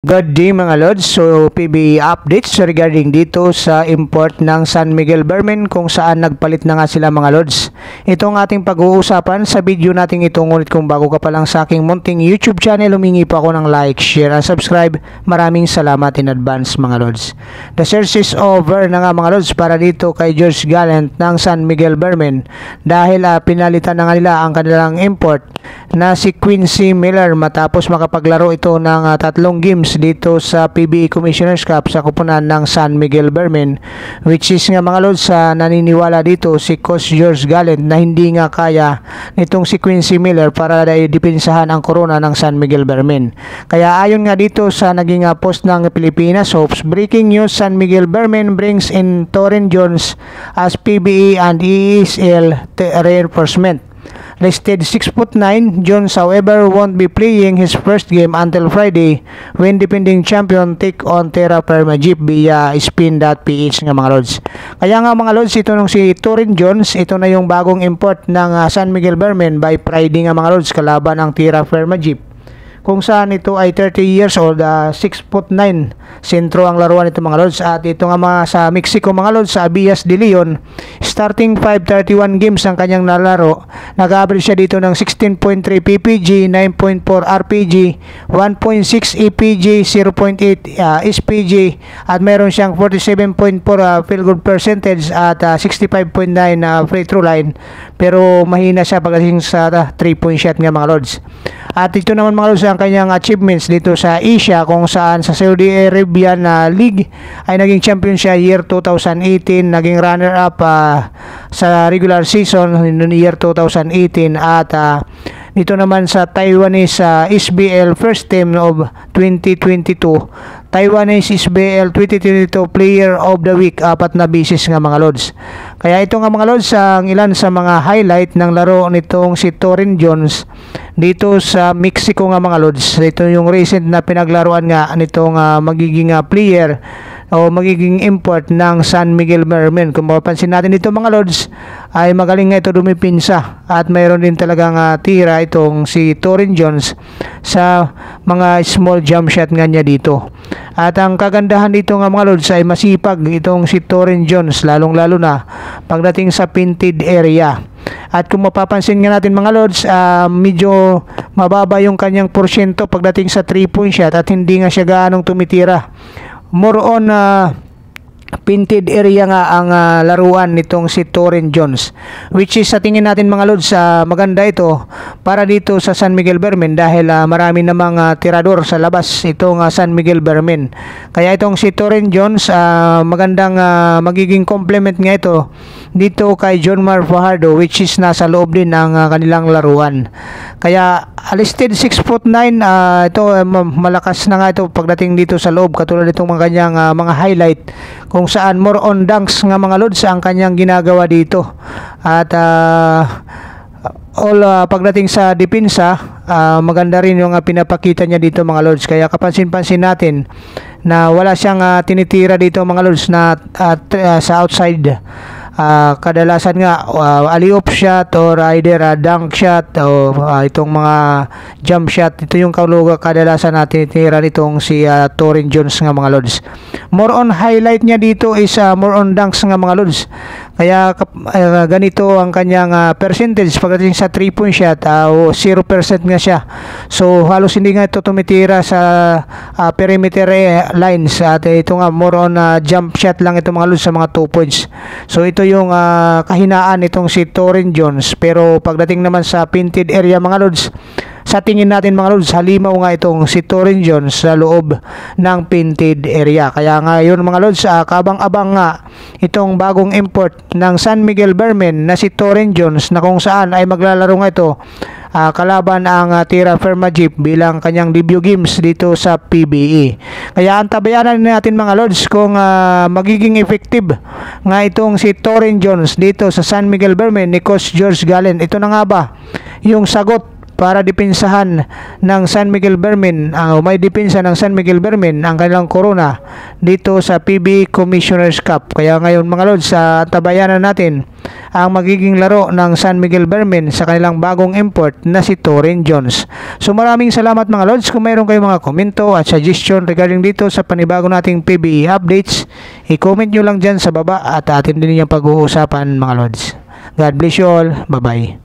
Good day mga Lods. So PBA updates regarding dito sa import ng San Miguel Bearmen kung saan nagpalit na nga sila mga Lods. Ito ang ating pag-uusapan sa video natin ito. Ngunit kung bago ka pa lang sa aking munting YouTube channel, humingi po ako ng like, share, and subscribe. Maraming salamat in advance mga Lods. The search is over na nga mga Lods para dito kay George Gallant ng San Miguel Bearmen dahil pinalitan na nga nila ang kanilang import na si Quincy Miller matapos makapaglaro ito ng tatlong games dito sa PBA Commissioner's Cup sa kupunan ng San Miguel Bearmen, which is nga mga Lods naniniwala dito si Coach George Gallant na hindi nga kaya nitong si Quincy Miller para depensahan ang corona ng San Miguel Bearmen. Kaya ayon nga dito sa naging post ng Pilipinas Hopes, breaking news: San Miguel Bearmen brings in Torren Jones as PBA and ESL reinforcement. Listed 6'9", Jones however won't be playing his first game until Friday when defending champion take on Terra Firma Jeep via spin.ph nga mga Lods. Kaya nga mga Lods, ito nung si Torren Jones, ito na yung bagong import ng San Miguel Bearmen by Friday nga mga Lods kalaban ang Terra Firma Jeep, kung saan ito ay 30 years old, 6'9" sentro ang laruan ito mga Lods. At ito nga mga sa Mexico mga Lods, sa Abias de Leon, starting 531 games ang kanyang nalaro. Nag-average siya dito ng 16.3 PPG, 9.4 RPG, 1.6 EPG, 0.8 SPG, at meron siyang 47.4 field goal percentage at 65.9 free throw line, pero mahina siya pagdating sa 3-point shot nga mga Lods. At ito naman mga Lods ang kanyang achievements dito sa Asia, kung saan sa Saudi Arabian League ay naging champion siya year 2018, naging runner up sa regular season noong year 2018, at dito naman sa Taiwanese SBL first team of 2022, Taiwanese SBL 2022 Player of the Week, 4 na beses nga mga Lods. Kaya ito nga mga Lods ang ilan sa mga highlight ng laro nitong si Torren Jones dito sa Mexico nga mga Lods. Ito yung recent na pinaglaruan nga nitong magiging player o magiging import ng San Miguel Bearmen. Kung mapapansin natin dito mga Lods, ay magaling nga ito dumipinsa at mayroon din talagang tira itong si Torren Jones sa mga small jump shot nga niya dito. At ang kagandahan dito nga mga Lods ay masipag itong si Torren Jones, lalong lalo na pagdating sa painted area. At kung mapapansin nga natin mga Lods, medyo mababa yung kanyang porsyento pagdating sa 3-point shot at hindi nga siya gaanong tumitira. More on painted area nga ang laruan nitong si Torren Jones, which is sa tingin natin mga Lods maganda ito para dito sa San Miguel Bearmen dahil marami namang tirador sa labas itong San Miguel Bearmen. Kaya itong si Torren Jones magandang magiging complement nga ito dito kay John Mar Fajardo, which is nasa loob din ng kanilang laruan. Kaya listed 6'9", ito malakas na nga ito pagdating dito sa loob, katulad itong mga kanyang mga highlight kung saan more on dunks nga mga Lods ang kanyang ginagawa dito. At pagdating sa depensa, maganda rin yung pinapakita niya dito mga Lods. Kaya kapansin-pansin natin na wala siyang tinitira dito mga Lods na sa outside. Kadalasan nga alley-oop shot or either dunk shot o itong mga jump shot. Ito yung kadalasan natin tinitira nitong si Torren Jones nga mga Lods. More on highlight niya dito is more on dunks nga mga Lods. Kaya ganito ang kanyang percentage pagdating sa 3-point shot, 0% nga siya. So halos hindi nga ito tumitira sa perimeter lines, at ito nga more on jump shot lang ito mga Lods sa mga 2 points. So ito yung kahinaan nitong si Torren Jones. Pero pagdating naman sa painted area mga Lods, sa tingin natin mga Lods, halimaw nga itong si Torren Jones sa loob ng painted area. Kaya ngayon mga Lods, kabang-abang nga itong bagong import ng San Miguel Bearmen na si Torren Jones, na kung saan ay maglalaro nga ito kalaban ang Terra Firma Jeep bilang kanyang debut games dito sa PBA. Kaya antabayanan natin mga Lods kung magiging effective nga itong si Torren Jones dito sa San Miguel Bearmen ni Coach George Gallant. Ito na nga ba yung sagot para depensahan ng San Miguel Bermin, may depensa ng San Miguel Bermin ang kanilang corona dito sa PBA Commissioner's Cup. Kaya ngayon mga lods, sa tabayanan natin ang magiging laro ng San Miguel Bermin sa kanilang bagong import na si Torren Jones. So maraming salamat mga lods. Kung mayroon kayong mga komento at suggestion regarding dito sa panibago nating PBA updates, i-comment nyo lang dyan sa baba at atin din yung pag-uusapan mga lods. God bless you all. Bye bye.